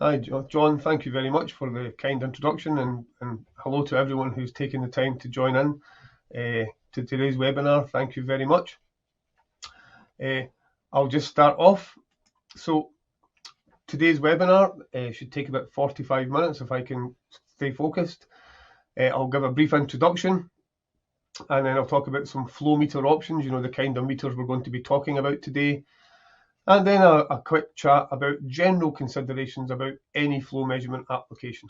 Hi, John. Thank you very much for the kind introduction, and hello to everyone who's taken the time to join in to today's webinar. Thank you very much. I'll just start off. So today's webinar should take about 45 minutes if I can stay focused. I'll give a brief introduction, and then I'll talk about some flow meter options, the kind of meters we're going to be talking about today. And then a quick chat about general considerations about any flow measurement application.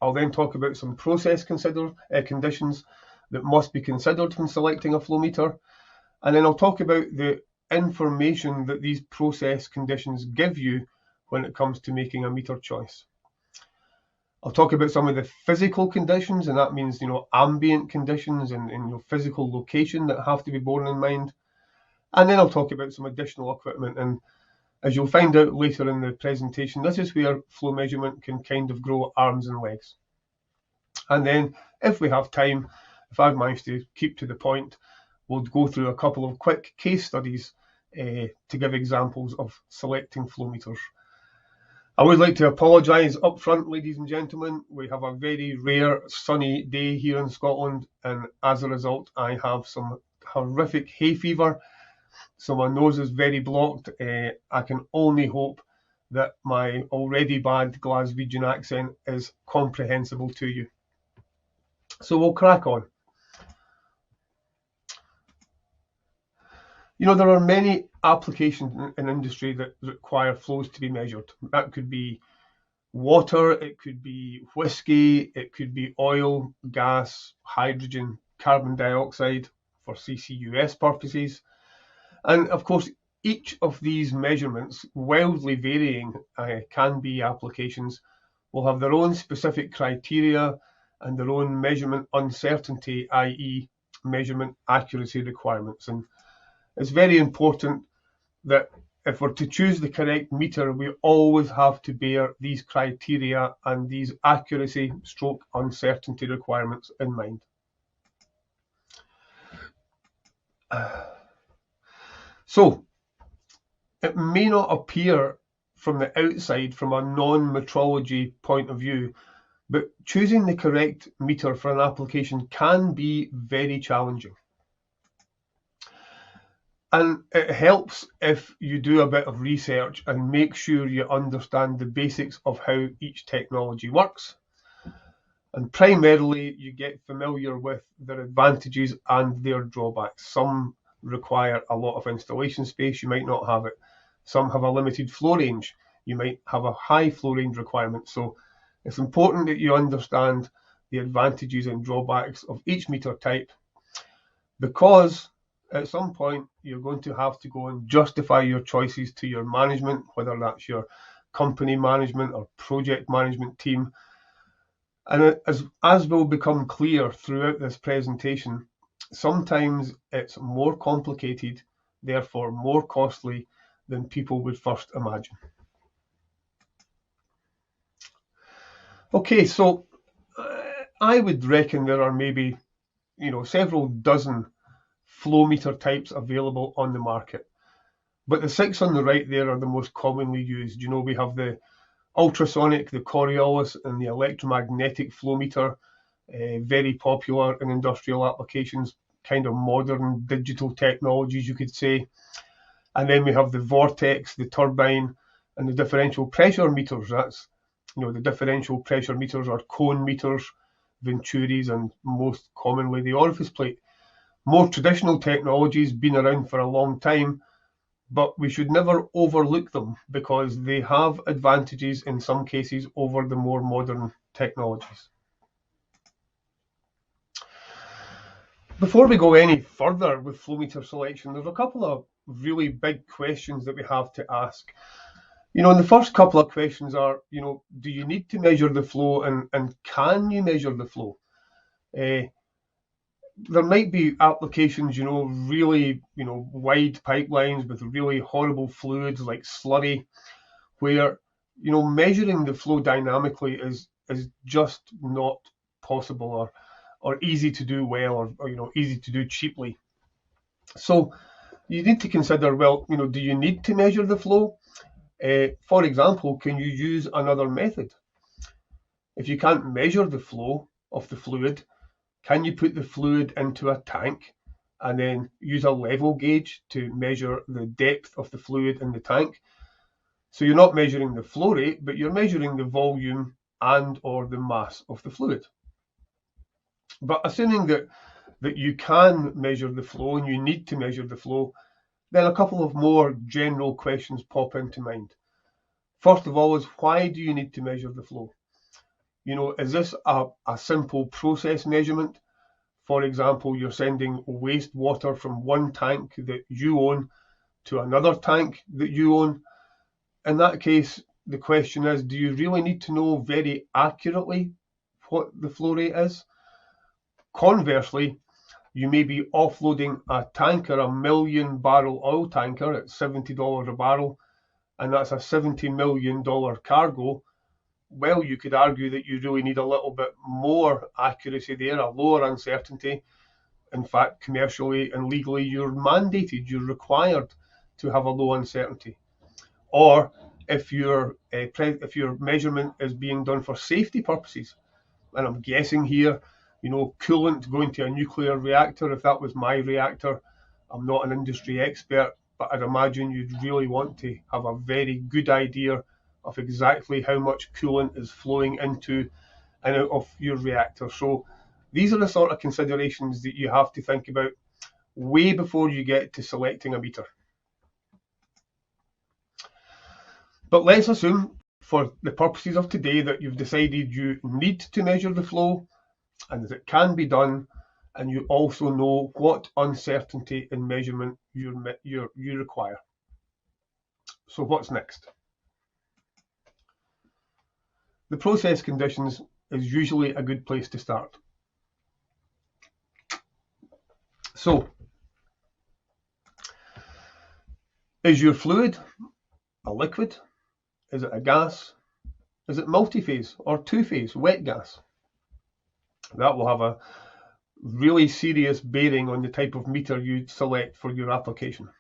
I'll then talk about some process conditions that must be considered when selecting a flow meter. And then I'll talk about the information that these process conditions give you when it comes to making a meter choice. I'll talk about some of the physical conditions, and that means, ambient conditions and physical location that have to be borne in mind. And then I'll talk about some additional equipment. And as you'll find out later in the presentation, this is where flow measurement can kind of grow arms and legs. And then if we have time, if I've managed to keep to the point, we'll go through a couple of quick case studies to give examples of selecting flow meters. I would like to apologise up front, ladies and gentlemen. We have a very rare sunny day here in Scotland, and as a result, I have some horrific hay fever. So my nose is very blocked. I can only hope that my already bad Glaswegian accent is comprehensible to you. So we'll crack on. There are many applications in industry that require flows to be measured. That could be water, it could be whiskey, it could be oil, gas, hydrogen, carbon dioxide for CCUS purposes. And of course, each of these measurements, wildly varying can-be applications, will have their own specific criteria and their own measurement uncertainty, i.e. measurement accuracy requirements. And it's very important that if we're to choose the correct meter, we always have to bear these criteria and these accuracy stroke uncertainty requirements in mind. So it may not appear from the outside, from a non-metrology point of view, but choosing the correct meter for an application can be very challenging. And it helps if you do a bit of research and make sure you understand the basics of how each technology works. And primarily, you get familiar with their advantages and their drawbacks. Some require a lot of installation space, you might not have it. Some have a limited flow range, you might have a high flow range requirement. So it's important that you understand the advantages and drawbacks of each meter type, because at some point you're going to have to go and justify your choices to your management, whether that's your company management or project management team. And as will become clear throughout this presentation, sometimes it's more complicated, therefore more costly than people would first imagine. Okay, so I would reckon there are maybe, several dozen flow meter types available on the market. But the 6 on the right there are the most commonly used. We have the ultrasonic, the Coriolis, and the electromagnetic flow meter, very popular in industrial applications, kind of modern digital technologies, you could say. And then we have the vortex, the turbine, and the differential pressure meters. That's, the differential pressure meters are cone meters, venturis, and most commonly the orifice plate. More traditional technologies been around for a long time, but we should never overlook them because they have advantages in some cases over the more modern technologies. Before we go any further with flow meter selection, there's a couple of really big questions that we have to ask. And the first couple of questions are, do you need to measure the flow, and can you measure the flow? There might be applications, really, wide pipelines with really horrible fluids like slurry, where, measuring the flow dynamically is just not possible or easy to do well, or easy to do cheaply. So you need to consider, well, do you need to measure the flow? For example, can you use another method? If you can't measure the flow of the fluid, can you put the fluid into a tank and then use a level gauge to measure the depth of the fluid in the tank? So you're not measuring the flow rate, but you're measuring the volume and or the mass of the fluid. But assuming that you can measure the flow and you need to measure the flow, then a couple of more general questions pop into mind. First of all is, why do you need to measure the flow? You know, is this a simple process measurement? For example, you're sending wastewater from one tank that you own to another tank that you own. In that case, the question is, do you really need to know very accurately what the flow rate is? Conversely, you may be offloading a tanker, a 1 million barrel oil tanker at $70 a barrel, and that's a $70 million cargo. Well, you could argue that you really need a little bit more accuracy there, a lower uncertainty. In fact, commercially and legally, you're mandated, you're required to have a low uncertainty. Or if your measurement is being done for safety purposes, and I'm guessing here, you know, coolant going to a nuclear reactor, if that was my reactor, I'm not an industry expert, but I'd imagine you'd really want to have a very good idea of exactly how much coolant is flowing into and out of your reactor. So these are the sort of considerations that you have to think about way before you get to selecting a meter. But let's assume, for the purposes of today, that you've decided you need to measure the flow and that it can be done, and you also know what uncertainty in measurement you require. So what's next? The process conditions is usually a good place to start. So, is your fluid a liquid? Is it a gas? Is it multi-phase or two-phase wet gas? That will have a really serious bearing on the type of meter you select for your application.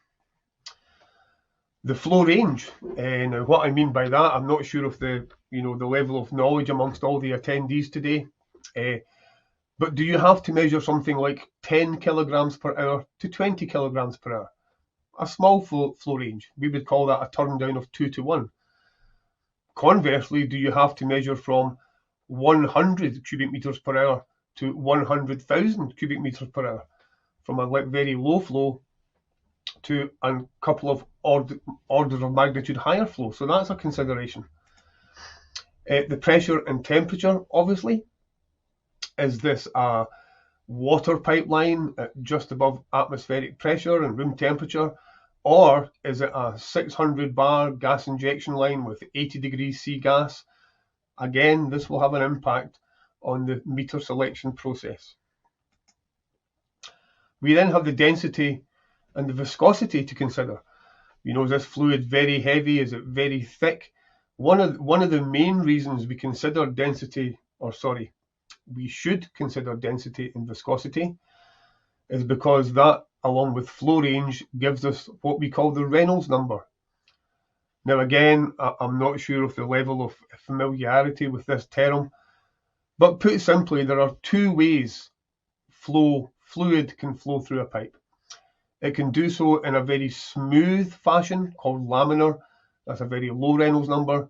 The flow range. Now, what I mean by that, I'm not sure of the level of knowledge amongst all the attendees today. But do you have to measure something like 10 kilograms per hour to 20 kilograms per hour? A small flow range. We would call that a turn down of 2 to 1. Conversely, do you have to measure from 100 cubic meters per hour to 100,000 cubic meters per hour? From a very low flow to a couple of orders of magnitude higher flow. So that's a consideration. The pressure and temperature, obviously. Is this a water pipeline at just above atmospheric pressure and room temperature? Or is it a 600 bar gas injection line with 80 degrees C gas? Again, this will have an impact on the meter selection process. We then have the density and the viscosity to consider. You know, is this fluid very heavy? Is it very thick? One of the main reasons we consider we should consider density and viscosity is because that, along with flow range, gives us what we call the Reynolds number. Now again, I'm not sure of the level of familiarity with this term, but put simply, there are two ways fluid can flow through a pipe. It can do so in a very smooth fashion called laminar. That's a very low Reynolds number.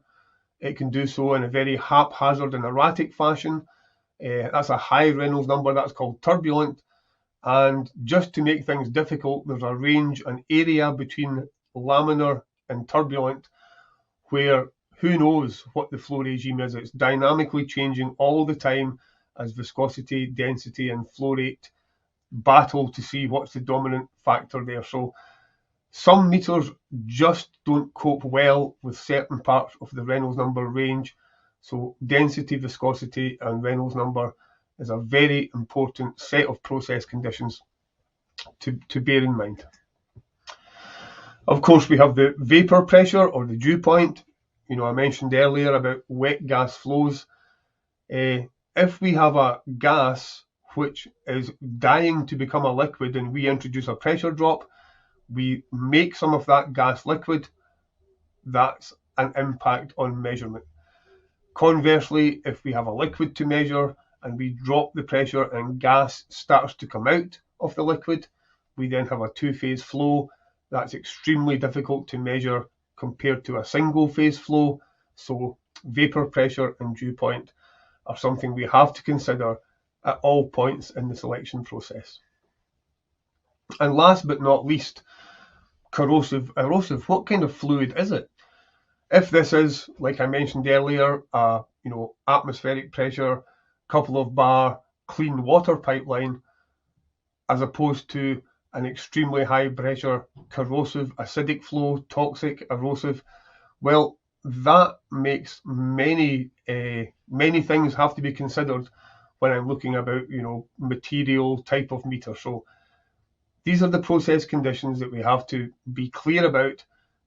It can do so in a very haphazard and erratic fashion. That's a high Reynolds number. That's called turbulent. And just to make things difficult, there's a range, an area between laminar and turbulent, where who knows what the flow regime is. It's dynamically changing all the time as viscosity, density, and flow rate battle to see what's the dominant factor there. So some meters just don't cope well with certain parts of the Reynolds number range. So density, viscosity, and Reynolds number is a very important set of process conditions to bear in mind. Of course, we have the vapor pressure or the dew point. You know, I mentioned earlier about wet gas flows. If we have a gas which is dying to become a liquid and we introduce a pressure drop, we make some of that gas liquid. That's an impact on measurement. Conversely, if we have a liquid to measure and we drop the pressure and gas starts to come out of the liquid, we then have a two-phase flow. That's extremely difficult to measure compared to a single-phase flow. So vapor pressure and dew point are something we have to consider at all points in the selection process. And last but not least, corrosive, erosive. What kind of fluid is it? If this is, like I mentioned earlier, atmospheric pressure, couple of bar, clean water pipeline, as opposed to an extremely high pressure, corrosive, acidic flow, toxic, erosive, well, that makes many things have to be considered when I'm looking about, material type of meter. So these are the process conditions that we have to be clear about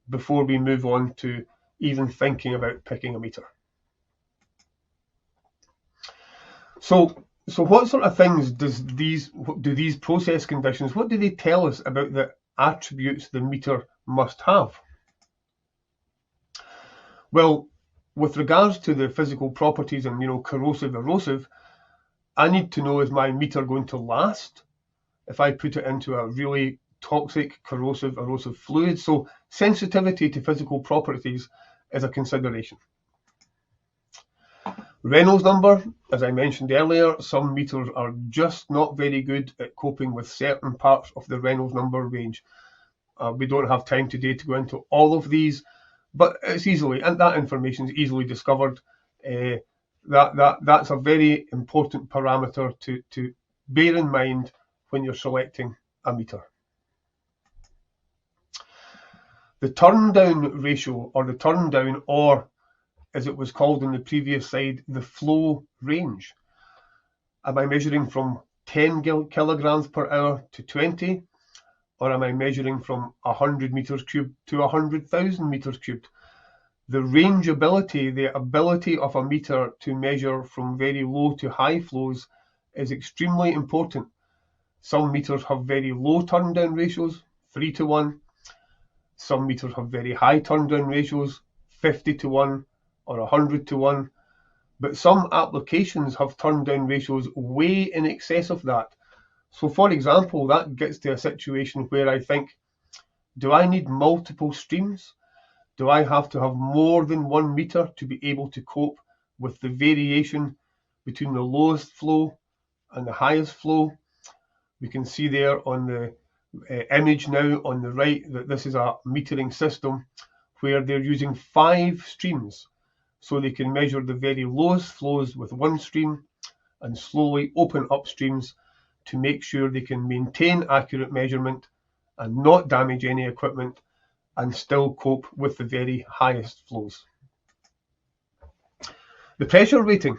before we move on to even thinking about picking a meter. So what sort of things do these process conditions, what do they tell us about the attributes the meter must have? Well, with regards to the physical properties and corrosive, erosive, I need to know, is my meter going to last if I put it into a really toxic, corrosive, erosive fluid? So sensitivity to physical properties is a consideration. Reynolds number, as I mentioned earlier, some meters are just not very good at coping with certain parts of the Reynolds number range. We don't have time today to go into all of these, but it's easily, and that information is easily discovered. That's a very important parameter to bear in mind when you're selecting a meter. The turn down ratio, or the turn down, or as it was called in the previous slide, the flow range. Am I measuring from 10 kilograms per hour to 20? Or am I measuring from 100 meters cubed to 100,000 meters cubed? The rangeability, the ability of a meter to measure from very low to high flows is extremely important. Some meters have very low turn down ratios, 3 to 1. Some meters have very high turn down ratios, 50 to 1 or 100 to 1. But some applications have turn down ratios way in excess of that. So for example, that gets to a situation where I think, do I need multiple streams? Do I have to have more than one meter to be able to cope with the variation between the lowest flow and the highest flow? We can see there on the image now on the right that this is a metering system where they're using 5 streams. So they can measure the very lowest flows with one stream and slowly open up streams to make sure they can maintain accurate measurement and not damage any equipment and still cope with the very highest flows. The pressure rating,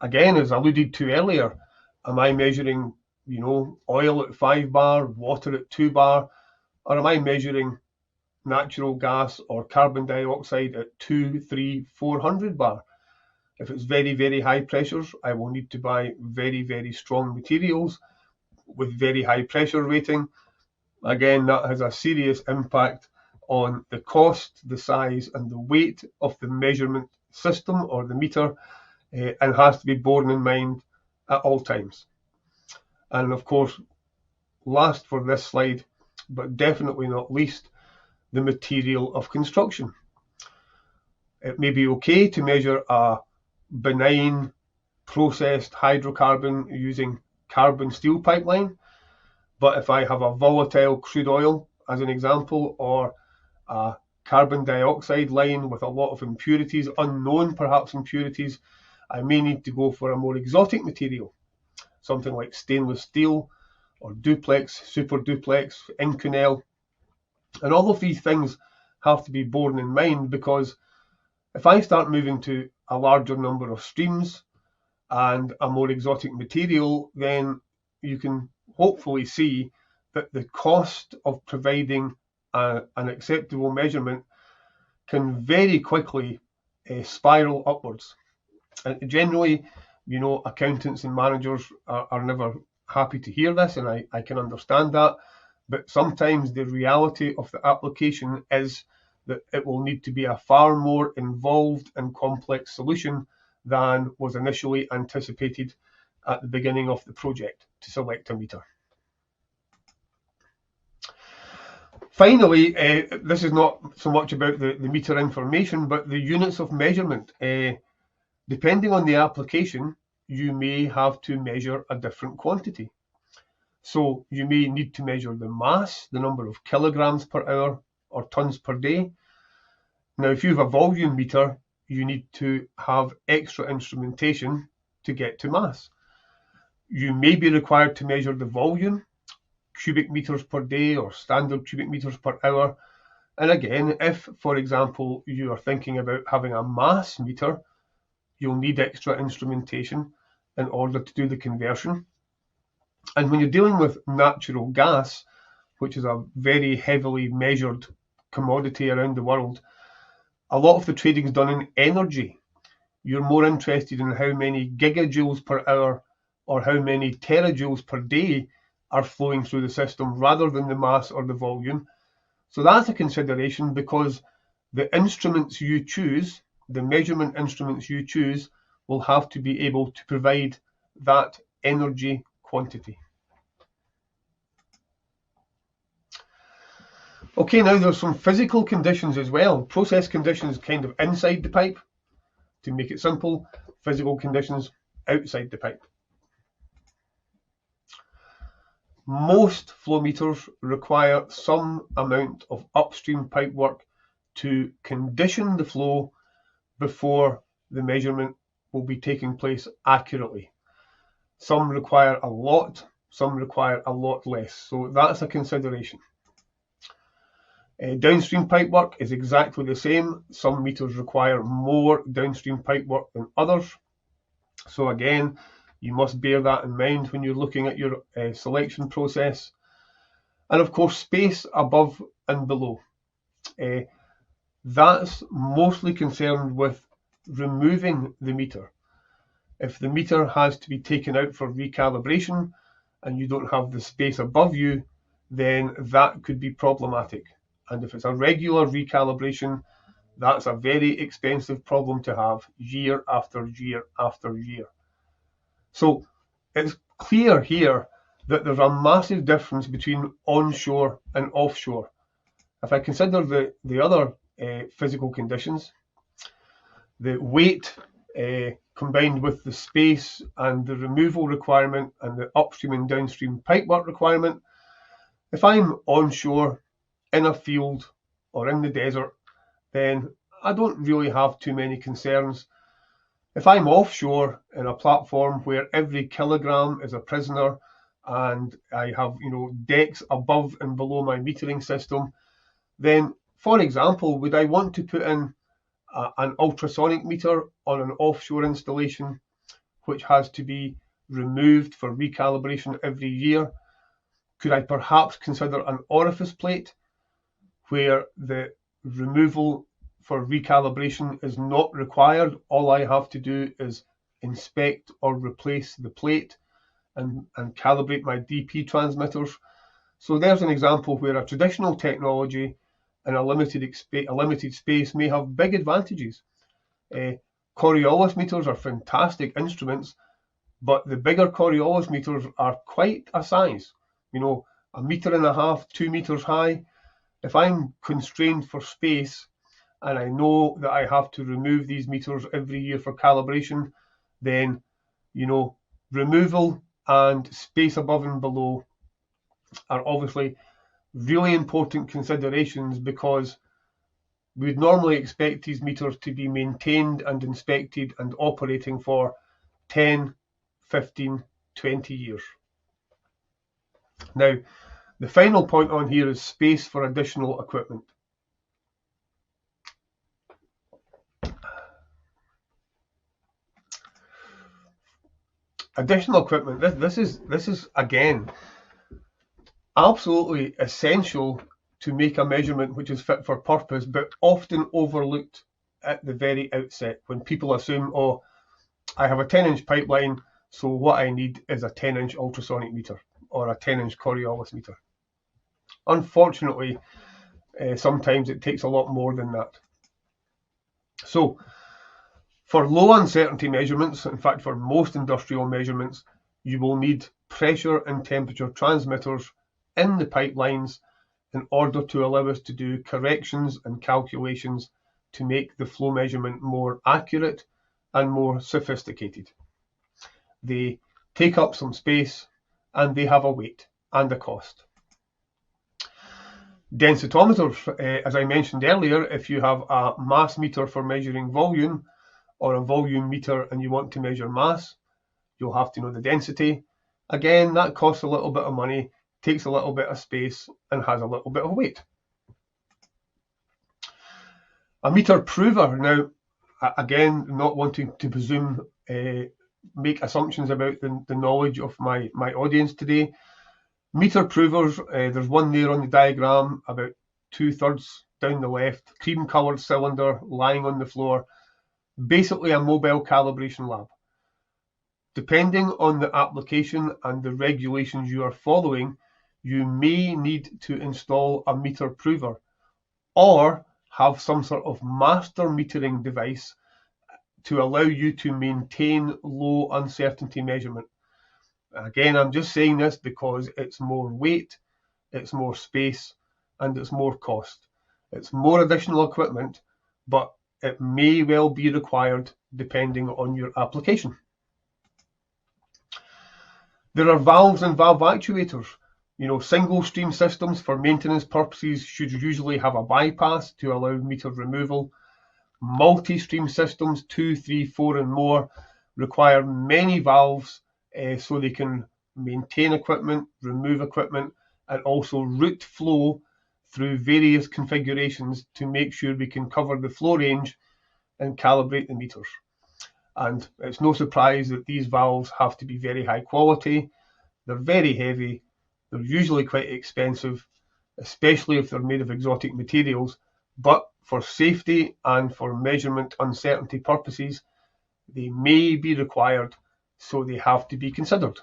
again, as alluded to earlier, am I measuring, oil at 5 bar, water at 2 bar, or am I measuring natural gas or carbon dioxide at 2, 3, 400 bar? If it's very, very high pressures, I will need to buy very, very strong materials with very high pressure rating. Again, that has a serious impact on the cost, the size, and the weight of the measurement system or the meter, and has to be borne in mind at all times. And of course, last for this slide, but definitely not least, the material of construction. It may be okay to measure a benign processed hydrocarbon using carbon steel pipeline, but if I have a volatile crude oil as an example, or a carbon dioxide line with a lot of impurities, unknown perhaps impurities, I may need to go for a more exotic material, something like stainless steel or duplex, super duplex, Inconel. And all of these things have to be borne in mind, because if I start moving to a larger number of streams and a more exotic material, then you can hopefully see that the cost of providing an acceptable measurement can very quickly spiral upwards. And generally, accountants and managers are never happy to hear this, and I can understand that. But sometimes the reality of the application is that it will need to be a far more involved and complex solution than was initially anticipated at the beginning of the project to select a meter. Finally, this is not so much about the meter information, but the units of measurement. Depending on the application, you may have to measure a different quantity. So you may need to measure the mass, the number of kilograms per hour or tons per day. Now, if you have a volume meter, you need to have extra instrumentation to get to mass. You may be required to measure the volume, cubic meters per day or standard cubic meters per hour. And again, if, for example, you are thinking about having a mass meter, you'll need extra instrumentation in order to do the conversion. And when you're dealing with natural gas, which is a very heavily measured commodity around the world, a lot of the trading is done in energy. You're more interested in how many gigajoules per hour or how many terajoules per day are flowing through the system rather than the mass or the volume. So that's a consideration, because the instruments you choose, the measurement instruments you choose, will have to be able to provide that energy quantity. Okay, now there's some physical conditions as well. Process conditions kind of inside the pipe, to make it simple. Physical conditions outside the pipe. Most flow meters require some amount of upstream pipe work to condition the flow before the measurement will be taking place accurately. Some require a lot, some require a lot less. So that's a consideration. Downstream pipe work is exactly the same. Some meters require more downstream pipe work than others. So again, you must bear that in mind when you're looking at your selection process. And of course, space above and below. That's mostly concerned with removing the meter. If the meter has to be taken out for recalibration and you don't have the space above you, then that could be problematic. And if it's a regular recalibration, that's a very expensive problem to have year after year after year. So it's clear here that there's a massive difference between onshore and offshore. If I consider the other physical conditions, the weight combined with the space and the removal requirement and the upstream and downstream pipework requirement, if I'm onshore in a field or in the desert, then I don't really have too many concerns. If I'm offshore in a platform where every kilogram is a prisoner and I have, decks above and below my metering system, then, for example, would I want to put in an ultrasonic meter on an offshore installation which has to be removed for recalibration every year? Could I perhaps consider an orifice plate where the removal for recalibration is not required? All I have to do is inspect or replace the plate and calibrate my DP transmitters. So there's an example where a traditional technology in a limited space may have big advantages. Coriolis meters are fantastic instruments, but the bigger Coriolis meters are quite a size. A 1.5 meters, 2 meters high. If I'm constrained for space and I know that I have to remove these meters every year for calibration, then, removal and space above and below are obviously really important considerations, because we'd normally expect these meters to be maintained and inspected and operating for 10, 15, 20 years. Now, the final point on here is space for additional equipment. Additional equipment, this is again absolutely essential to make a measurement which is fit for purpose, but often overlooked at the very outset when people assume, oh, I have a 10-inch pipeline, so what I need is a 10-inch ultrasonic meter or a 10-inch Coriolis meter. Unfortunately, Sometimes it takes a lot more than that. So for low uncertainty measurements, in fact for most industrial measurements, you will need pressure and temperature transmitters in the pipelines in order to allow us to do corrections and calculations to make the flow measurement more accurate and more sophisticated. They take up some space and they have a weight and a cost. Densitometers, as I mentioned earlier, if you have a mass meter for measuring volume or a volume meter and you want to measure mass, you'll have to know the density. Again, that costs a little bit of money, takes a little bit of space and has a little bit of weight. A meter prover, now again, not wanting to presume, make assumptions about the knowledge of my audience today. Meter provers, there's one there on the diagram about 2/3 down the left, cream coloured cylinder lying on the floor, basically a mobile calibration lab. Depending on the application and the regulations you are following, you may need to install a meter prover or have some sort of master metering device to allow you to maintain low uncertainty measurement. Again, I'm just saying this because it's more weight, it's more space, and it's more cost. It's more additional equipment, but it may well be required depending on your application. There are valves and valve actuators. Single stream systems for maintenance purposes should usually have a bypass to allow meter removal. Multi-stream systems, 2, 3, 4 and more, require many valves so they can maintain equipment, remove equipment, and also route flow through various configurations to make sure we can cover the flow range and calibrate the meters. And it's no surprise that these valves have to be very high quality. They're very heavy. They're usually quite expensive, especially if they're made of exotic materials. But for safety and for measurement uncertainty purposes, they may be required, so they have to be considered.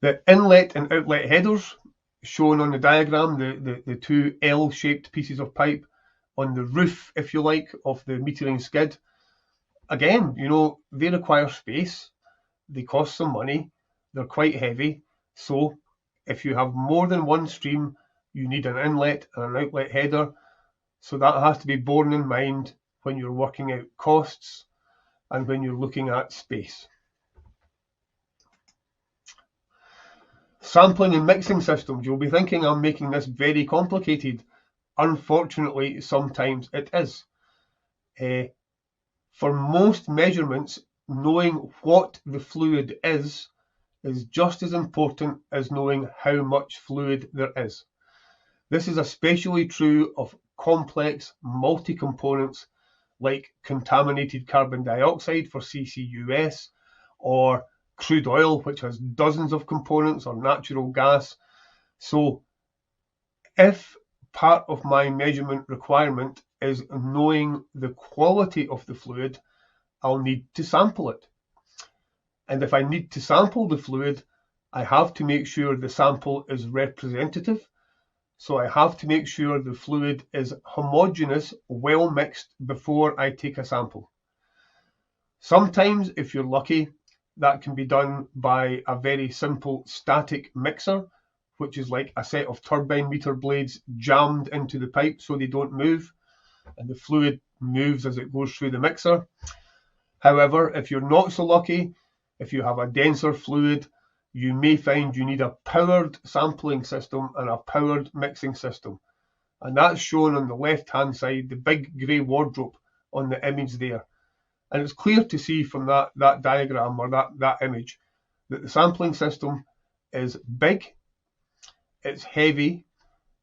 The inlet and outlet headers shown on the diagram, the two L-shaped pieces of pipe on the roof, if you like, of the metering skid. Again, they require space, they cost some money, they're quite heavy. So if you have more than one stream, you need an inlet and an outlet header. So that has to be borne in mind when you're working out costs and when you're looking at space. Sampling and mixing systems. You'll be thinking I'm making this very complicated. Unfortunately, sometimes it is. For most measurements, knowing what the fluid is just as important as knowing how much fluid there is. This is especially true of complex multi-components like contaminated carbon dioxide for CCUS, or crude oil, which has dozens of components, or natural gas. So if part of my measurement requirement is knowing the quality of the fluid, I'll need to sample it. And if I need to sample the fluid, I have to make sure the sample is representative. So I have to make sure the fluid is homogeneous, well mixed before I take a sample. Sometimes, if you're lucky, that can be done by a very simple static mixer, which is like a set of turbine meter blades jammed into the pipe so they don't move, and the fluid moves as it goes through the mixer. However, if you're not so lucky, if you have a denser fluid, you may find you need a powered sampling system and a powered mixing system. And that's shown on the left-hand side, the big grey wardrobe on the image there. And it's clear to see from that diagram or that image that the sampling system is big, it's heavy,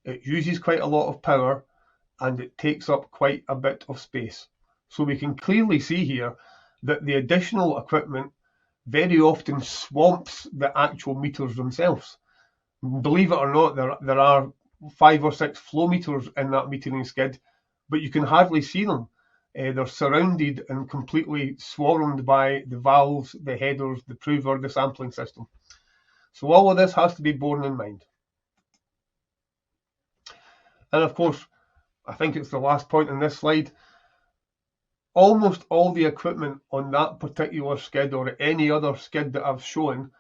it uses quite a lot of power, and it takes up quite a bit of space. So we can clearly see here that the additional equipment very often swamps the actual meters themselves. Believe it or not, there are 5 or 6 flow meters in that metering skid, but you can hardly see them. They're surrounded and completely swarmed by the valves, the headers, the prover, the sampling system. So all of this has to be borne in mind. And of course, I think it's the last point on this slide, almost all the equipment on that particular skid or any other skid that I've shown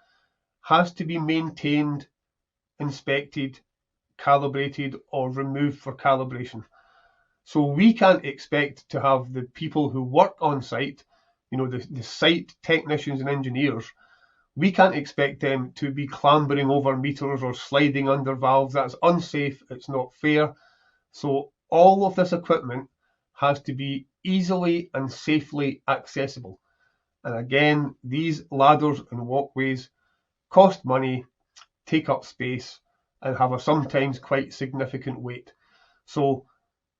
has to be maintained, inspected, calibrated, or removed for calibration. So we can't expect to have the people who work on site, the site technicians and engineers, we can't expect them to be clambering over meters or sliding under valves. That's unsafe, it's not fair. So all of this equipment has to be easily and safely accessible. And again, these ladders and walkways cost money, take up space, and have a sometimes quite significant weight. So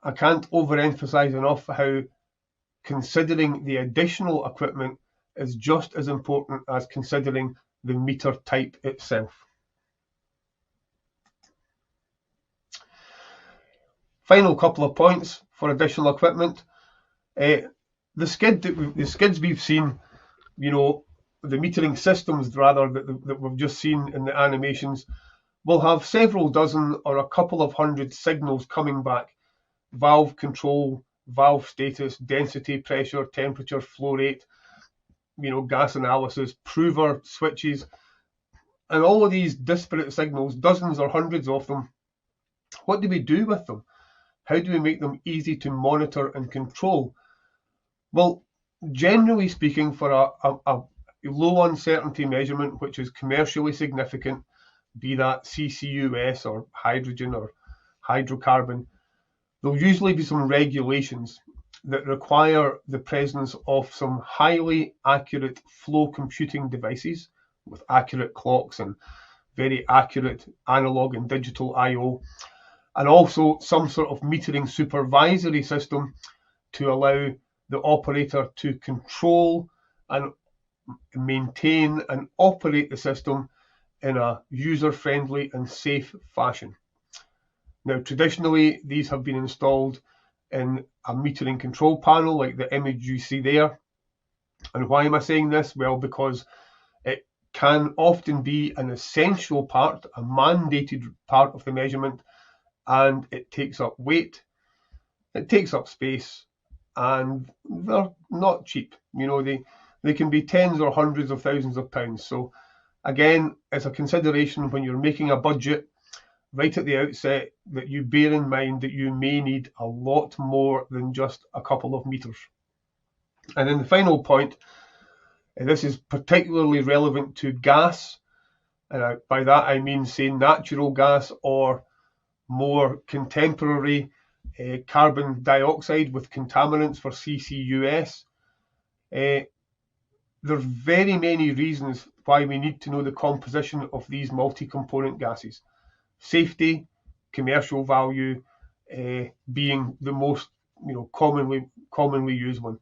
I can't overemphasize enough how considering the additional equipment is just as important as considering the meter type itself. Final couple of points for additional equipment. The skids we've seen, the metering systems rather that we've just seen in the animations will have several dozen or a couple of hundred signals coming back. Valve control, valve status, density, pressure, temperature, flow rate, gas analysis, prover, switches, and all of these disparate signals, dozens or hundreds of them. What do we do with them? How do we make them easy to monitor and control? Well, generally speaking, for a low uncertainty measurement, which is commercially significant, be that CCUS or hydrogen or hydrocarbon, there'll usually be some regulations that require the presence of some highly accurate flow computing devices with accurate clocks and very accurate analog and digital I/O, and also some sort of metering supervisory system to allow the operator to control and maintain and operate the system in a user-friendly and safe fashion. Now, traditionally, these have been installed in a metering control panel like the image you see there. And why am I saying this? Well, because it can often be an essential part, a mandated part of the measurement, and it takes up weight, it takes up space, and they're not cheap. They can be tens or hundreds of thousands of pounds. So again, it's a consideration when you're making a budget right at the outset that you bear in mind that you may need a lot more than just a couple of meters. And then the final point, and this is particularly relevant to gas, and by that I mean, say, natural gas or more contemporary carbon dioxide with contaminants for CCUS. There's very many reasons why we need to know the composition of these multi-component gases. Safety, commercial value being the most commonly used one.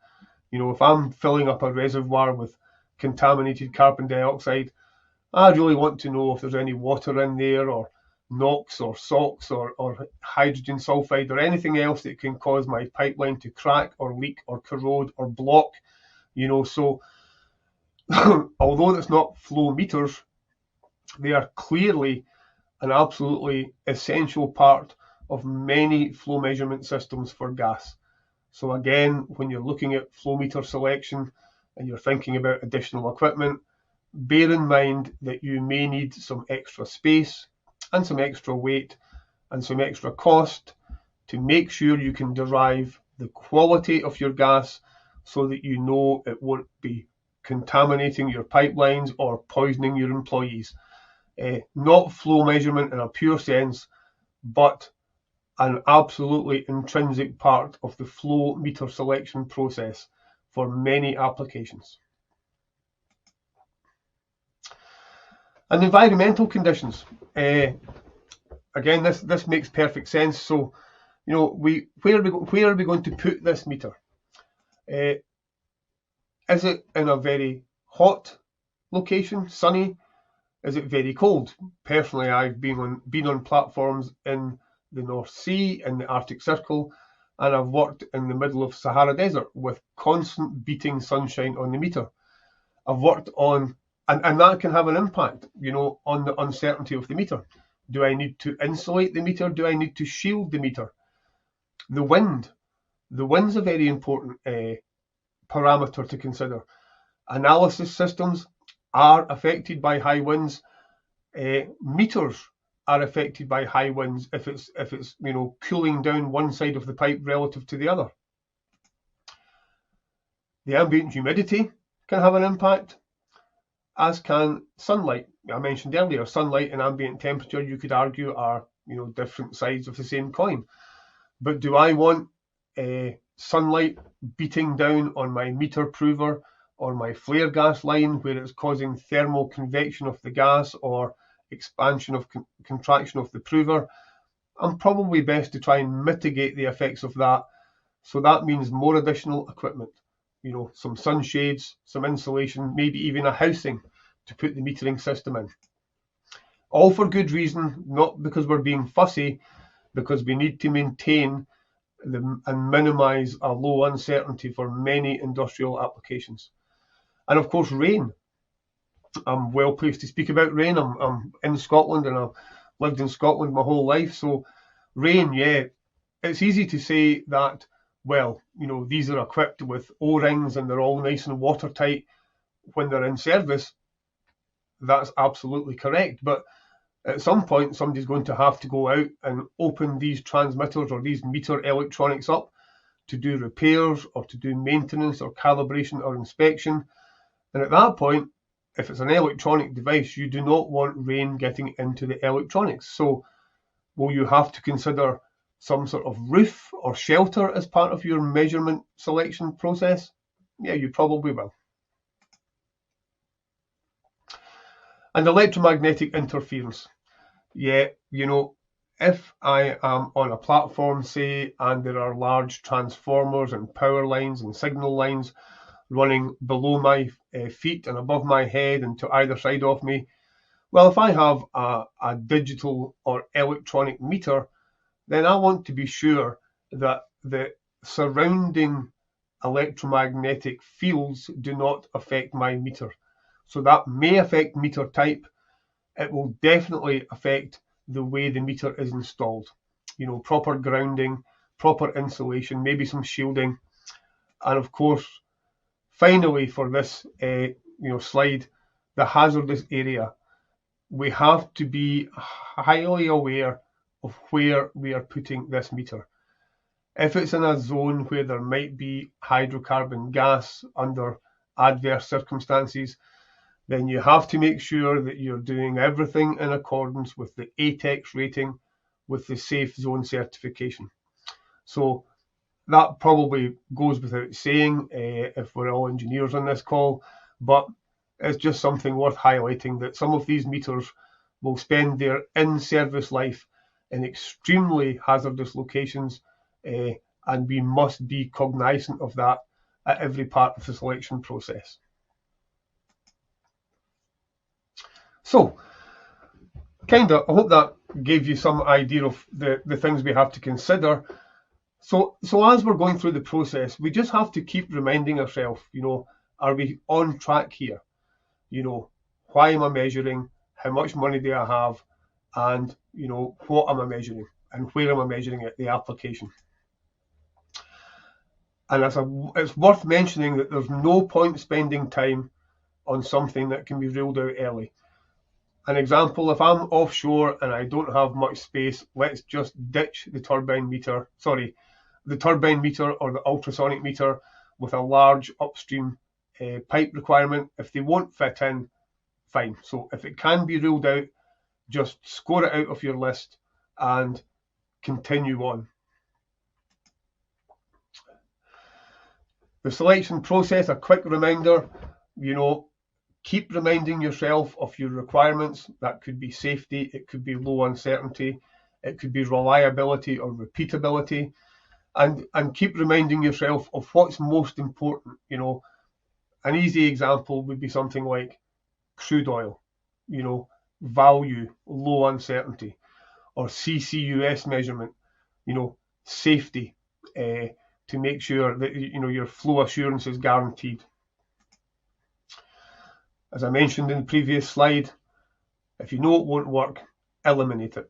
If I'm filling up a reservoir with contaminated carbon dioxide, I really want to know if there's any water in there, or NOx or SOx or hydrogen sulfide or anything else that can cause my pipeline to crack or leak or corrode or block. So although it's not flow meters, they are clearly an absolutely essential part of many flow measurement systems for gas. So again, when you're looking at flow meter selection and you're thinking about additional equipment, bear in mind that you may need some extra space and some extra weight and some extra cost to make sure you can derive the quality of your gas so that you know it won't be contaminating your pipelines or poisoning your employees. Not flow measurement in a pure sense, but an absolutely intrinsic part of the flow meter selection process for many applications. And environmental conditions. Again, this makes perfect sense. So, where are we going to put this meter? Is it in a very hot location, sunny? Is it very cold? Personally, I've been on platforms in the North Sea, in the Arctic Circle, and I've worked in the middle of Sahara Desert with constant beating sunshine on the meter. I've worked on, and that can have an impact, on the uncertainty of the meter. Do I need to insulate the meter? Do I need to shield the meter? The wind. The wind's a very important parameter to consider. Analysis systems are affected by high winds. Meters are affected by high winds if it's cooling down one side of the pipe relative to the other. The ambient humidity can have an impact, as can sunlight. I mentioned earlier, sunlight and ambient temperature, you could argue, are different sides of the same coin. But do I want sunlight beating down on my meter prover or my flare gas line where it's causing thermal convection of the gas or expansion of contraction of the prover? I'm probably best to try and mitigate the effects of that. So that means more additional equipment, some sunshades, some insulation, maybe even a housing to put the metering system in. All for good reason, not because we're being fussy, because we need to maintain and minimise a low uncertainty for many industrial applications. And of course, rain. I'm well placed to speak about rain. I'm in Scotland and I've lived in Scotland my whole life. So rain, yeah, it's easy to say that, well, these are equipped with O-rings and they're all nice and watertight when they're in service. That's absolutely correct. But at some point, somebody's going to have to go out and open these transmitters or these meter electronics up to do repairs or to do maintenance or calibration or inspection. And at that point, if it's an electronic device, you do not want rain getting into the electronics. So will you have to consider some sort of roof or shelter as part of your measurement selection process? Yeah, you probably will. And electromagnetic interference. Yeah, if I am on a platform, say, and there are large transformers and power lines and signal lines running below my feet and above my head and to either side of me, well, if I have a digital or electronic meter, then I want to be sure that the surrounding electromagnetic fields do not affect my meter. So that may affect meter type. It will definitely affect the way the meter is installed. Proper grounding, proper insulation, maybe some shielding. And of course, finally for this slide, the hazardous area. We have to be highly aware of where we are putting this meter. If it's in a zone where there might be hydrocarbon gas under adverse circumstances, then you have to make sure that you're doing everything in accordance with the ATEX rating with the Safe Zone certification. So that probably goes without saying if we're all engineers on this call, but it's just something worth highlighting that some of these meters will spend their in-service life in extremely hazardous locations, and we must be cognizant of that at every part of the selection process. So, I hope that gave you some idea of the things we have to consider. So as we're going through the process, we just have to keep reminding ourselves, are we on track here? Why am I measuring? How much money do I have? And, what am I measuring? And where am I measuring it, the application? And it's worth mentioning that there's no point spending time on something that can be ruled out early. An example, if I'm offshore and I don't have much space, let's just ditch the turbine meter or the ultrasonic meter with a large upstream pipe requirement. If they won't fit in, fine. So if it can be ruled out, just score it out of your list and continue on. The selection process, a quick reminder, keep reminding yourself of your requirements. That could be safety, it could be low uncertainty, it could be reliability or repeatability, and keep reminding yourself of what's most important. An easy example would be something like crude oil, value, low uncertainty, or CCUS measurement, safety, to make sure that your flow assurance is guaranteed. As I mentioned in the previous slide, if you know it won't work, eliminate it.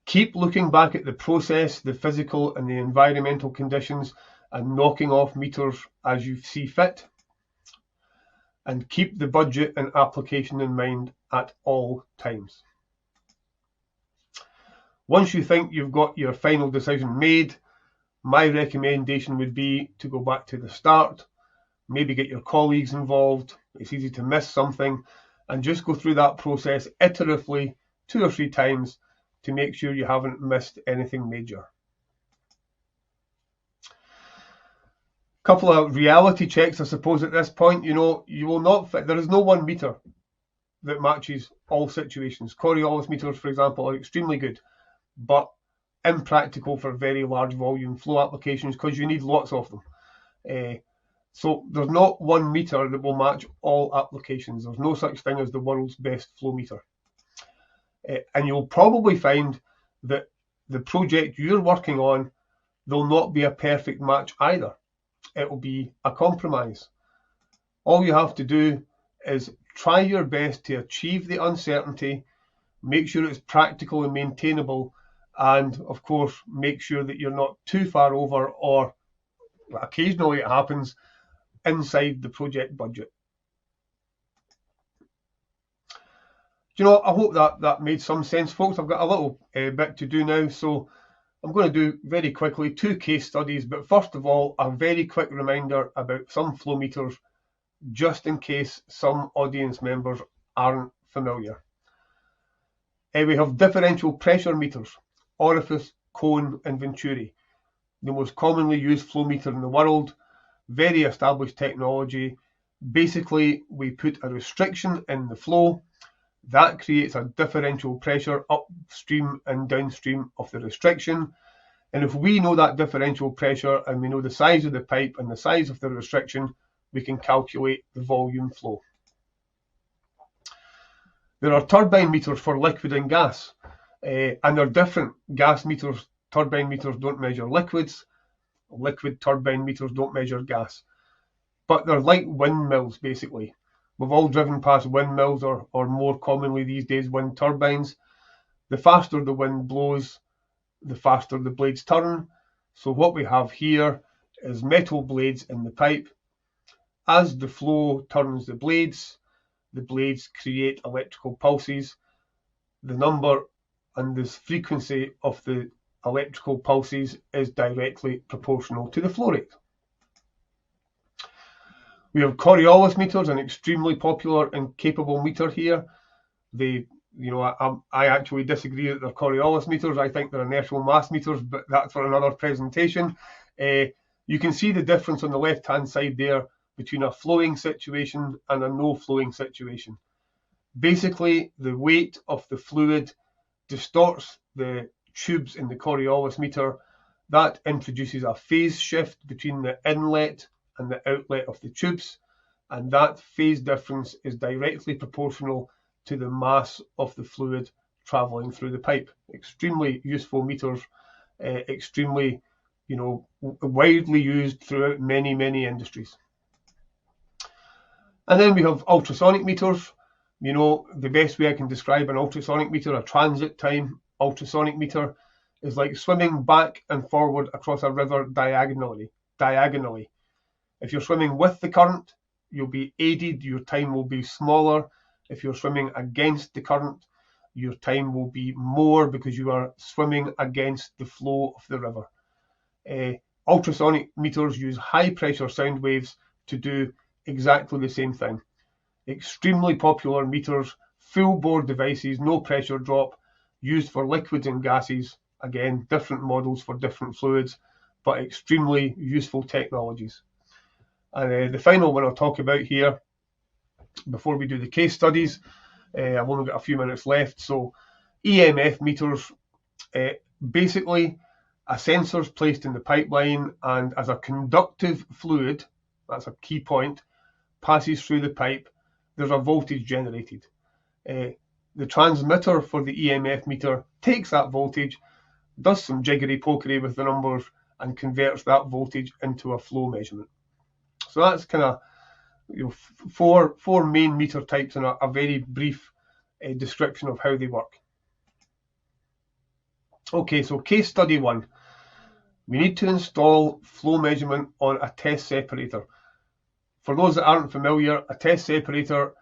Keep looking back at the process, the physical and the environmental conditions, and knocking off meters as you see fit. And keep the budget and application in mind at all times. Once you think you've got your final decision made, my recommendation would be to go back to the start, maybe get your colleagues involved. It's easy to miss something, and just go through that process iteratively 2 or 3 times to make sure you haven't missed anything major. Couple of reality checks, I suppose, at this point. You will not fit. There is no one meter that matches all situations. Coriolis meters, for example, are extremely good, but impractical for very large volume flow applications because you need lots of them. So there's not one meter that will match all applications. There's no such thing as the world's best flow meter. And you'll probably find that the project you're working on will not be a perfect match either. It will be a compromise. All you have to do is try your best to achieve the uncertainty, make sure it's practical and maintainable, and of course make sure that you're not too far over, or occasionally it happens, inside the project budget. I hope that made some sense, folks. I've got a little bit to do now, so I'm going to do very quickly 2 case studies, but first of all, a very quick reminder about some flow meters, just in case some audience members aren't familiar. We have differential pressure meters, orifice, cone and venturi. The most commonly used flow meter in the world, very established technology. Basically, we put a restriction in the flow. That creates a differential pressure upstream and downstream of the restriction. And if we know that differential pressure and we know the size of the pipe and the size of the restriction, we can calculate the volume flow. There are turbine meters for liquid and gas, and they're different. Gas meters, turbine meters don't measure liquids. Liquid turbine meters don't measure gas. But they're like windmills, basically. We've all driven past windmills, or more commonly these days, wind turbines. The faster the wind blows, the faster the blades turn. So what we have here is metal blades in the pipe. As the flow turns the blades create electrical pulses. The number and the frequency of the electrical pulses is directly proportional to the flow rate. We have Coriolis meters, an extremely popular and capable meter here. I actually disagree that they're Coriolis meters. I think they're inertial mass meters, but that's for another presentation. You can see the difference on the left-hand side there between a flowing situation and a no flowing situation. Basically, the weight of the fluid distorts the tubes in the Coriolis meter. That introduces a phase shift between the inlet and the outlet of the tubes, and that phase difference is directly proportional to the mass of the fluid traveling through the pipe. Extremely useful meters, extremely, widely used throughout many industries. And then we have ultrasonic meters. The best way I can describe an ultrasonic meter, a transit time ultrasonic meter, is like swimming back and forward across a river diagonally. If you're swimming with the current, you'll be aided, your time will be smaller. If you're swimming against the current, your time will be more because you are swimming against the flow of the river. Ultrasonic meters use high pressure sound waves to do exactly the same thing. Extremely popular meters, full bore devices, no pressure drop, used for liquids and gases. Again, different models for different fluids, but extremely useful technologies. And the final one I'll talk about here, before we do the case studies, I've only got a few minutes left. So EMF meters, basically a sensor's placed in the pipeline, and as a conductive fluid, that's a key point, passes through the pipe, there's a voltage generated. The transmitter for the EMF meter takes that voltage, does some jiggery pokery with the numbers, and converts that voltage into a flow measurement. So that's kind of four main meter types in a very brief a description of how they work. Okay, so case study 1. We need to install flow measurement on a test separator. For those that aren't familiar, a test separator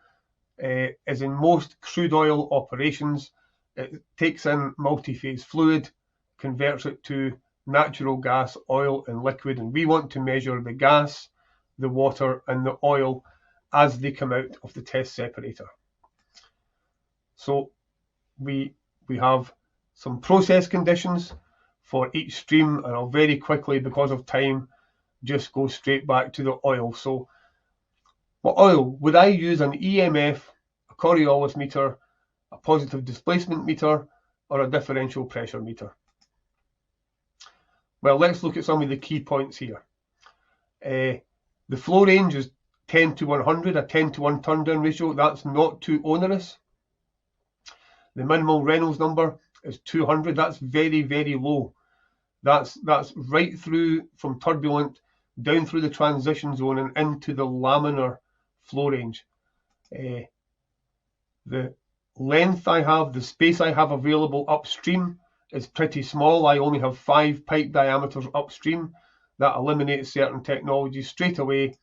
is in most crude oil operations. It takes in multi-phase fluid, converts it to natural gas, oil and liquid, and we want to measure the gas, the water and the oil as they come out of the test separator. So we have some process conditions for each stream, and I'll very quickly, because of time, just go straight back to the oil. So what oil? Would I use an EMF, a Coriolis meter, a positive displacement meter, or a differential pressure meter? Well, let's look at some of the key points here. The flow range is 10 to 100, a 10 to 1 turn down ratio. That's not too onerous. The minimal Reynolds number is 200. That's very, very low. That's right through from turbulent down through the transition zone and into the laminar flow range. The length I have, the space I have available upstream is pretty small. I only have 5 pipe diameters upstream. That eliminates certain technologies straight away,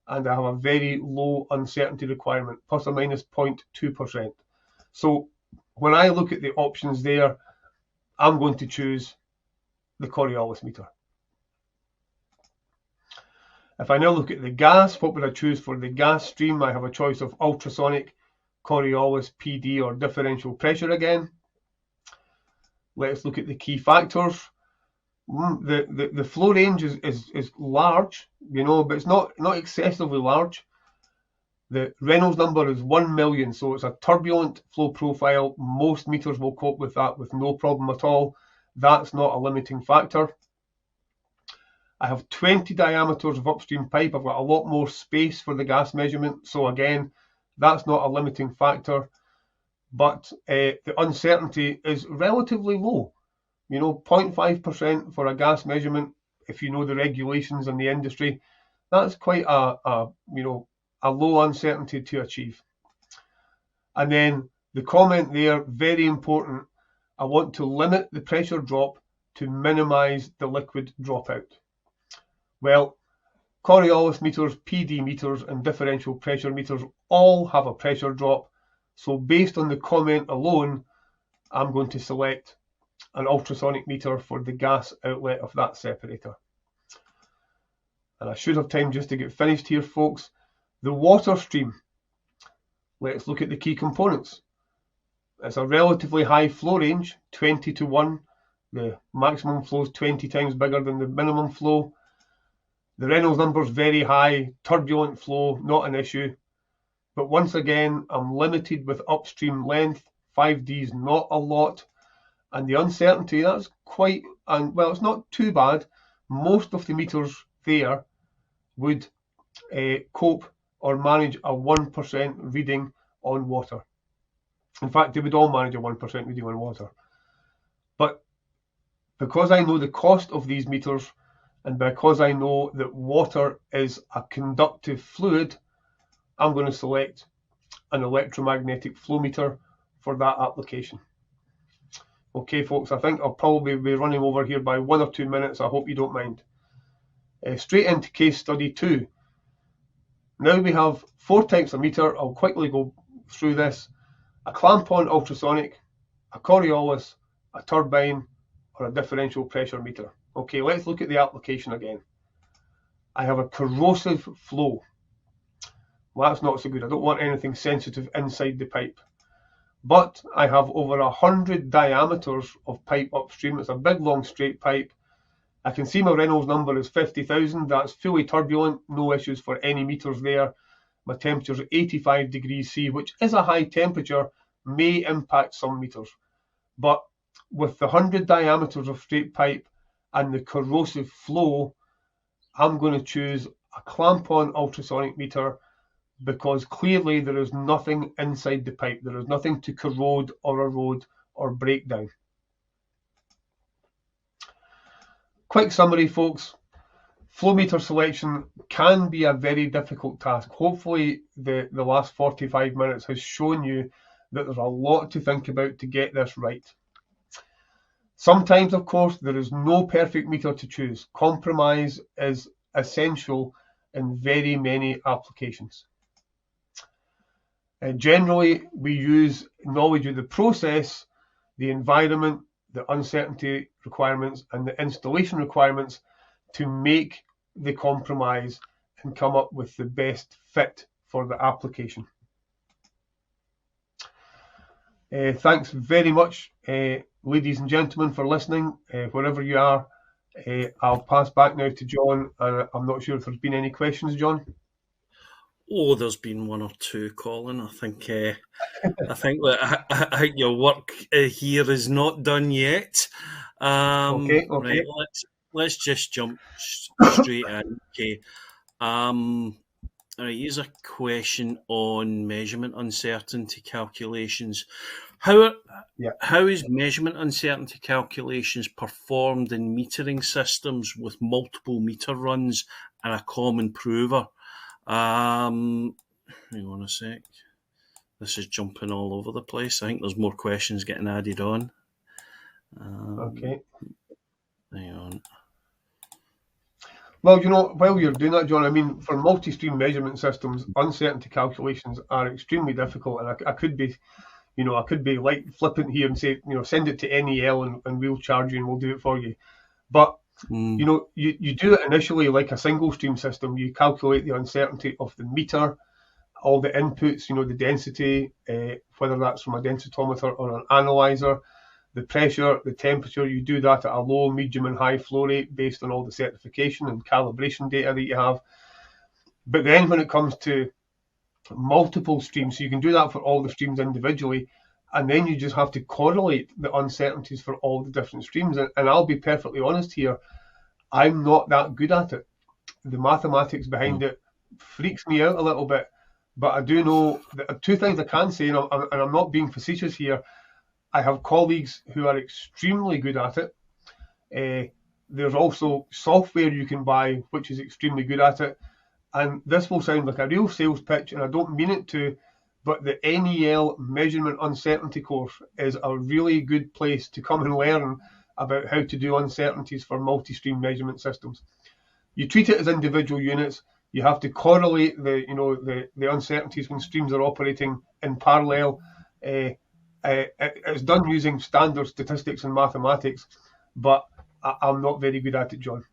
and I have a very low uncertainty requirement, plus or minus 0.2%. So when I look at the options there, I'm going to choose the Coriolis meter. If I now look at the gas, what would I choose for the gas stream? I have a choice of ultrasonic, Coriolis, PD, or differential pressure again. Let's look at the key factors. The flow range is large, you know, but it's not excessively large. The Reynolds number is 1 million, so it's a turbulent flow profile. Most meters will cope with that with no problem at all. That's not a limiting factor. I have 20 diameters of upstream pipe. I've got a lot more space for the gas measurement. So again, that's not a limiting factor. But the uncertainty is relatively low. You know, 0.5% for a gas measurement, if you know the regulations in the industry, that's quite a low uncertainty to achieve. And then the comment there, very important, I want to limit the pressure drop to minimize the liquid dropout. Well, Coriolis meters, PD meters, and differential pressure meters all have a pressure drop. So based on the comment alone, I'm going to select an ultrasonic meter for the gas outlet of that separator. And I should have time just to get finished here, folks. The water stream. Let's look at the key components. It's a relatively high flow range, 20 to 1. The maximum flow is 20 times bigger than the minimum flow. The Reynolds number is very high, turbulent flow, not an issue. But once again, I'm limited with upstream length. 5D is not a lot. And the uncertainty, that's quite, and well, it's not too bad. Most of the meters there would cope or manage a 1% reading on water. In fact, they would all manage a 1% reading on water. But because I know the cost of these meters, and because I know that water is a conductive fluid, I'm going to select an electromagnetic flow meter for that application. Okay, folks, I think I'll probably be running over here by 1 or 2 minutes. I hope you don't mind. Straight into case study 2. Now we have 4 types of meter. I'll quickly go through this. A clamp-on ultrasonic, a Coriolis, a turbine, or a differential pressure meter. Okay, let's look at the application again. I have a corrosive flow. Well, that's not so good. I don't want anything sensitive inside the pipe. But I have over 100 diameters of pipe upstream. It's a big, long, straight pipe. I can see my Reynolds number is 50,000. That's fully turbulent. No issues for any meters there. My temperature is 85 degrees C, which is a high temperature, may impact some meters. But with the 100 diameters of straight pipe and the corrosive flow, I'm going to choose a clamp-on ultrasonic meter, because clearly there is nothing inside the pipe. There is nothing to corrode or erode or break down. Quick summary, folks. Flow meter selection can be a very difficult task. Hopefully the last 45 minutes has shown you that there's a lot to think about to get this right. Sometimes, of course, there is no perfect meter to choose. Compromise is essential in very many applications. Generally, we use knowledge of the process, the environment, the uncertainty requirements, and the installation requirements to make the compromise and come up with the best fit for the application. Thanks very much, ladies and gentlemen, for listening. Wherever you are, I'll pass back now to John. I'm not sure if there's been any questions, John. Oh, there's been one or two, Colin. I think that your work here is not done yet. Okay. Right, let's just jump straight in. Okay. All right, here's a question on measurement uncertainty calculations. How is measurement uncertainty calculations performed in metering systems with multiple meter runs and a common prover? Hang on a sec. This is jumping all over the place. I think there's more questions getting added on. Okay. Hang on. Well, while you're doing that, John, I mean, for multi-stream measurement systems, uncertainty calculations are extremely difficult, and I could be like flippant here and say, send it to NEL and we'll charge you and we'll do it for you. But you do it initially like a single stream system. You calculate the uncertainty of the meter, all the inputs, the density, whether that's from a densitometer or an analyzer, the pressure, the temperature. You do that at a low, medium, and high flow rate based on all the certification and calibration data that you have. But then when it comes to multiple streams, so you can do that for all the streams individually, and then you just have to correlate the uncertainties for all the different streams. And I'll be perfectly honest here, I'm not that good at it. The mathematics behind it freaks me out a little bit. But I do know that two things I can say, and I'm not being facetious here. I have colleagues who are extremely good at it. There's also software you can buy which is extremely good at it. And this will sound like a real sales pitch, and I don't mean it to, but the NEL Measurement Uncertainty course is a really good place to come and learn about how to do uncertainties for multi-stream measurement systems. You treat it as individual units. You have to correlate the uncertainties when streams are operating in parallel. It's done using standard statistics and mathematics, but I'm not very good at it, John.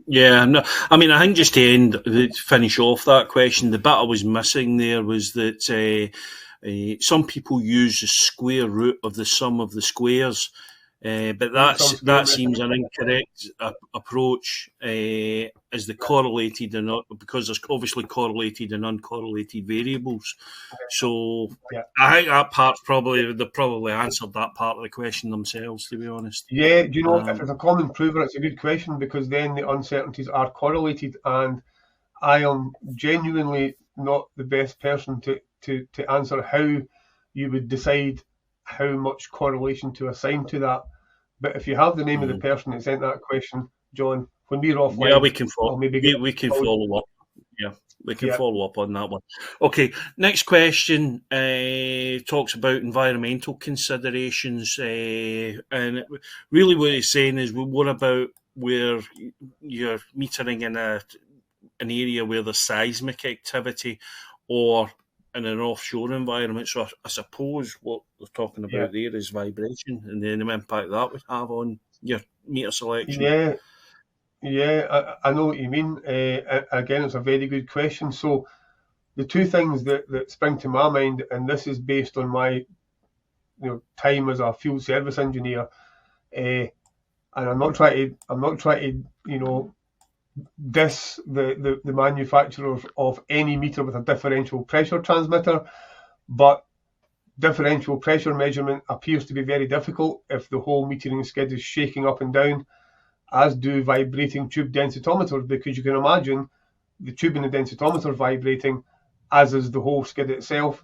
Yeah, no. I mean, I think just to finish off that question, the bit I was missing there was that some people use the square root of the sum of the squares, but that seems an incorrect approach. As the correlated and not, because there's obviously correlated and uncorrelated variables. So I think that part's they probably answered that part of the question themselves, to be honest. Yeah, do you know, if it's a common prover, it's a good question, because then the uncertainties are correlated, and I am genuinely not the best person to answer how you would decide how much correlation to assign to that. But if you have the name of the person that sent that question, John, when we're offline, we can follow. We can follow up. Yeah, we can follow up on that one. Okay, next question talks about environmental considerations, and really what it's saying is, what about where you're metering in an area where there's seismic activity or in an offshore environment? So I suppose what we're talking about there is vibration and the impact that would have on your meter selection. Yeah, I know what you mean. Again, it's a very good question. So the two things that spring to my mind, and this is based on my time as a field service engineer, and I'm not trying to diss the manufacturers of any meter with a differential pressure transmitter, but differential pressure measurement appears to be very difficult if the whole metering skid is shaking up and down, as do vibrating tube densitometers, because you can imagine the tube and the densitometer vibrating, as is the whole skid itself.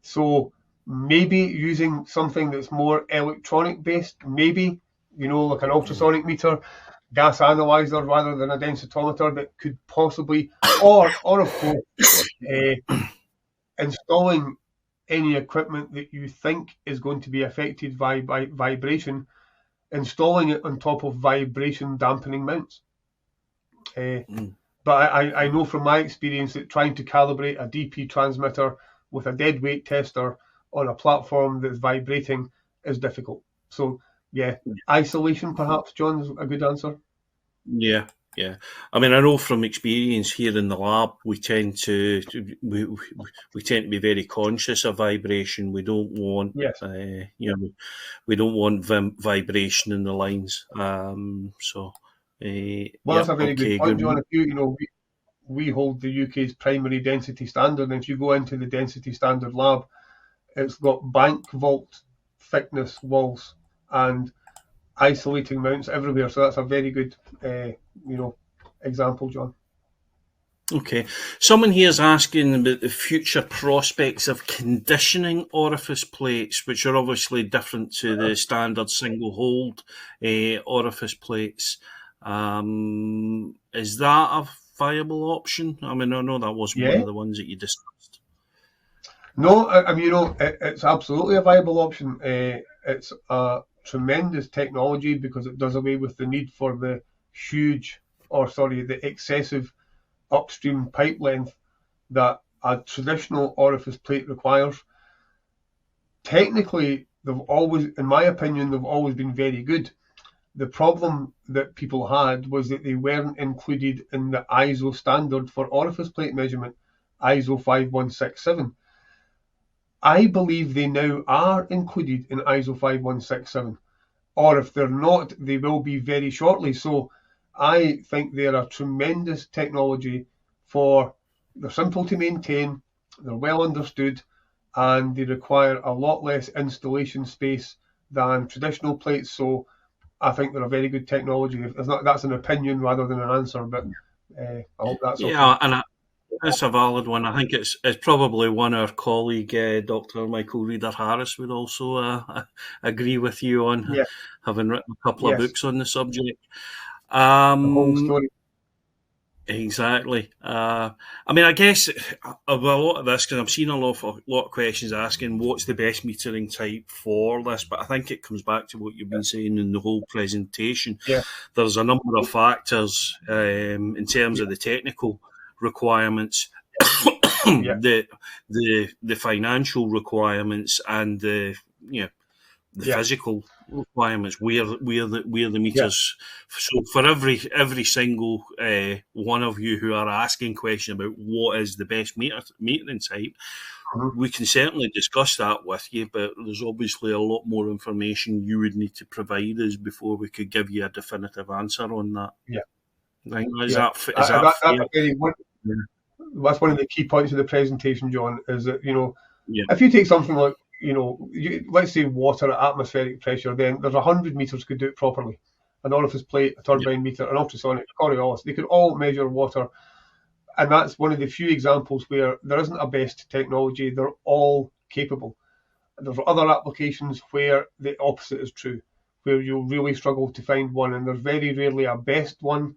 So maybe using something that's more electronic based, maybe, like an ultrasonic meter, gas analyzer rather than a densitometer, that could possibly, or of course, installing any equipment that you think is going to be affected by vibration, installing it on top of vibration dampening mounts. But I know from my experience that trying to calibrate a DP transmitter with a dead weight tester on a platform that's vibrating is difficult. So yeah, isolation perhaps, John, is a good answer. Yeah. I mean, I know from experience here in the lab, we tend to be very conscious of vibration. We don't want, we don't want vibration in the lines. Well, that's a very good point, John. If we hold the UK's primary density standard, and if you go into the density standard lab, it's got bank vault thickness walls and isolating mounts everywhere. So that's a very good, example, John. Okay. Someone here is asking about the future prospects of conditioning orifice plates, which are obviously different to the standard single hold orifice plates. Is that a viable option? I mean, I know that was one of the ones that you discussed. No, I mean, it's absolutely a viable option. It's a tremendous technology because it does away with the need for the excessive upstream pipe length that a traditional orifice plate requires. Technically, in my opinion, they've always been very good. The problem that people had was that they weren't included in the ISO standard for orifice plate measurement, ISO 5167. I believe they now are included in ISO 5167, or if they're not, they will be very shortly. So I think they're a tremendous technology they're simple to maintain, they're well understood, and they require a lot less installation space than traditional plates. So I think they're a very good technology. That's an opinion rather than an answer, but I hope that's okay. Yeah, and it's a valid one. I think it's probably one our colleague, Dr. Michael Reeder Harris, would also agree with you on, having written a couple of books on the subject. The whole story. Exactly. I mean, I guess a lot of this, because I've seen a lot of questions asking what's the best metering type for this, but I think it comes back to what you've been saying in the whole presentation. Yeah. There's a number of factors in terms of the technical requirements, the financial requirements, and the physical requirements, where the meters. So for every single one of you who are asking questions about what is the best metering type, we can certainly discuss that with you, but there's obviously a lot more information you would need to provide us before we could give you a definitive answer on that. That's one of the key points of the presentation, John, is that, if you take something like, let's say water at atmospheric pressure, then there's 100 meters could do it properly. An orifice plate, a turbine meter, an ultrasonic, a Coriolis, they could all measure water. And that's one of the few examples where there isn't a best technology, they're all capable. And there's other applications where the opposite is true, where you'll really struggle to find one, and there's very rarely a best one.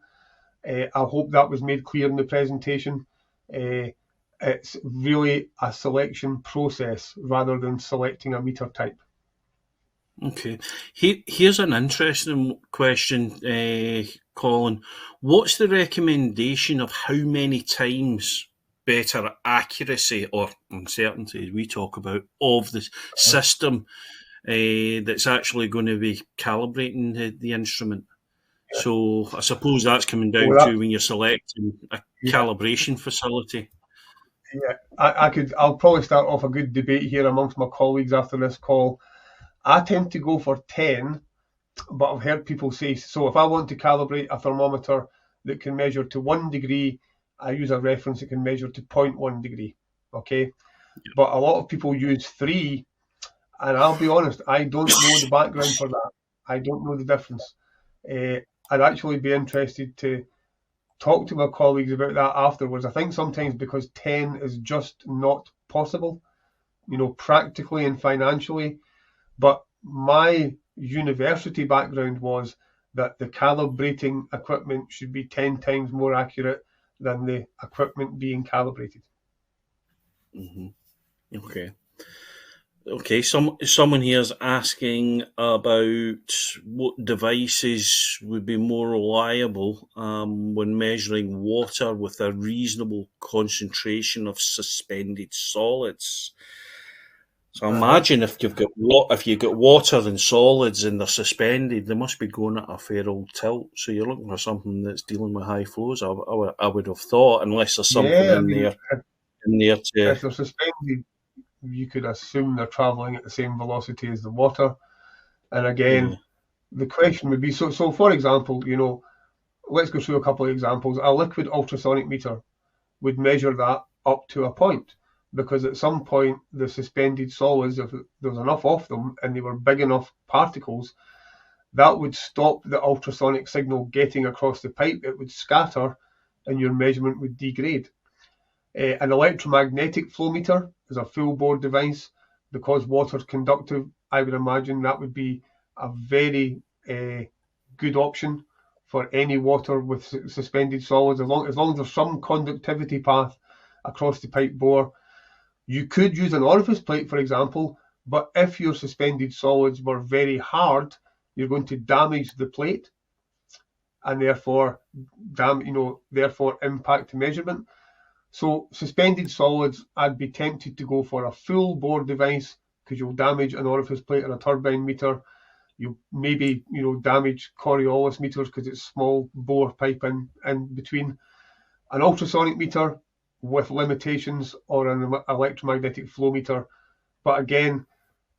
I hope that was made clear in the presentation. It's really a selection process rather than selecting a meter type. Okay. Here's an interesting question, Colin. What's the recommendation of how many times better accuracy or uncertainty, as we talk about, of the system that's actually going to be calibrating the instrument? So I suppose that's coming down to when you're selecting a calibration facility. Yeah, I'll probably start off a good debate here amongst my colleagues after this call. I tend to go for 10, but I've heard people say, so if I want to calibrate a thermometer that can measure to 1 degree, I use a reference that can measure to 0.1 degree, okay? But a lot of people use 3, and I'll be honest, I don't know the background for that. I don't know the difference. I'd actually be interested to talk to my colleagues about that afterwards. I think sometimes because 10 is just not possible, practically and financially. But my university background was that the calibrating equipment should be 10 times more accurate than the equipment being calibrated. Mm-hmm. Okay. Okay, someone here is asking about what devices would be more reliable when measuring water with a reasonable concentration of suspended solids. So I imagine if you've got water and solids and they're suspended, they must be going at a fair old tilt. So you're looking for something that's dealing with high flows. I would have thought, unless there's something there to. If they're suspended, you could assume they're travelling at the same velocity as the water. And again, the question would be, so for example, let's go through a couple of examples. A liquid ultrasonic meter would measure that up to a point, because at some point the suspended solids, if there was enough of them and they were big enough particles, that would stop the ultrasonic signal getting across the pipe. It would scatter and your measurement would degrade. An electromagnetic flow meter is a full bore device. Because water's conductive, I would imagine that would be a very good option for any water with suspended solids, as long as there's some conductivity path across the pipe bore. You could use an orifice plate, for example, but if your suspended solids were very hard, you're going to damage the plate and therefore impact the measurement. So suspended solids, I'd be tempted to go for a full bore device, because you'll damage an orifice plate or a turbine meter. You'll maybe damage Coriolis meters because it's small bore pipe in between. An ultrasonic meter with limitations, or an electromagnetic flow meter. But again,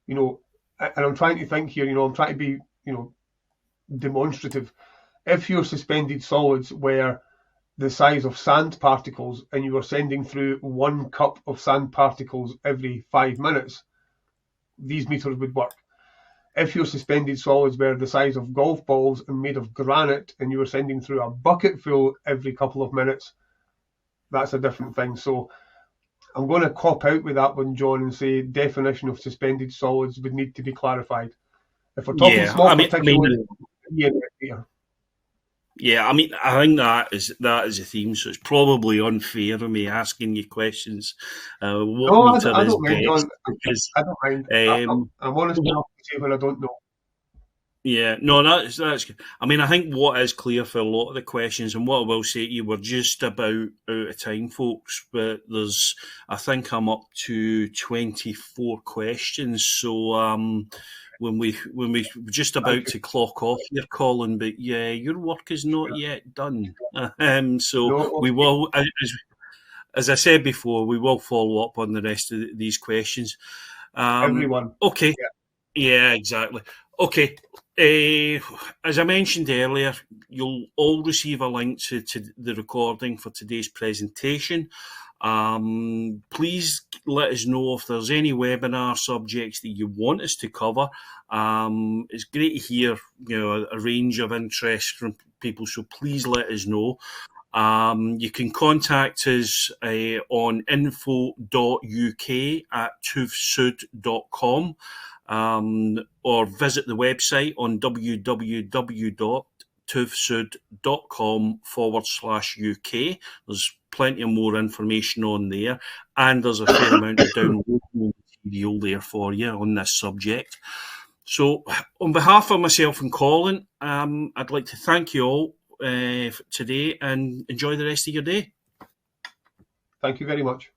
and I'm trying to think here, I'm trying to be demonstrative. If your suspended solids were the size of sand particles and you were sending through 1 cup of sand particles every 5 minutes, these meters would work. If your suspended solids were the size of golf balls and made of granite and you were sending through a bucket full every couple of minutes, that's a different thing. So I'm going to cop out with that one, John, and say definition of suspended solids would need to be clarified. If we're talking small particulates, yeah, I think that is a theme. So it's probably unfair of me asking you questions. I don't mind, John. I don't mind. I'm honest enough to say when I don't know. Yeah, no, that's good. I think what is clear for a lot of the questions, and what I will say to you, we're just about out of time, folks. But I think I'm up to 24 questions. So when we just about to clock off here, Colin, but yeah, your work is not yet done. We will, as I said before, we will follow up on the rest of these questions. Everyone. Okay. Yeah, exactly. Okay. As I mentioned earlier, you'll all receive a link to the recording for today's presentation. Please let us know if there's any webinar subjects that you want us to cover. It's great to hear a range of interest from people, so please let us know. You can contact us on info.uk@tuvsud.com. Or visit the website on www.tuvsud.com/UK. There's plenty of more information on there, and there's a fair amount of downloadable material there for you on this subject. So on behalf of myself and Colin, I'd like to thank you all today, and enjoy the rest of your day. Thank you very much.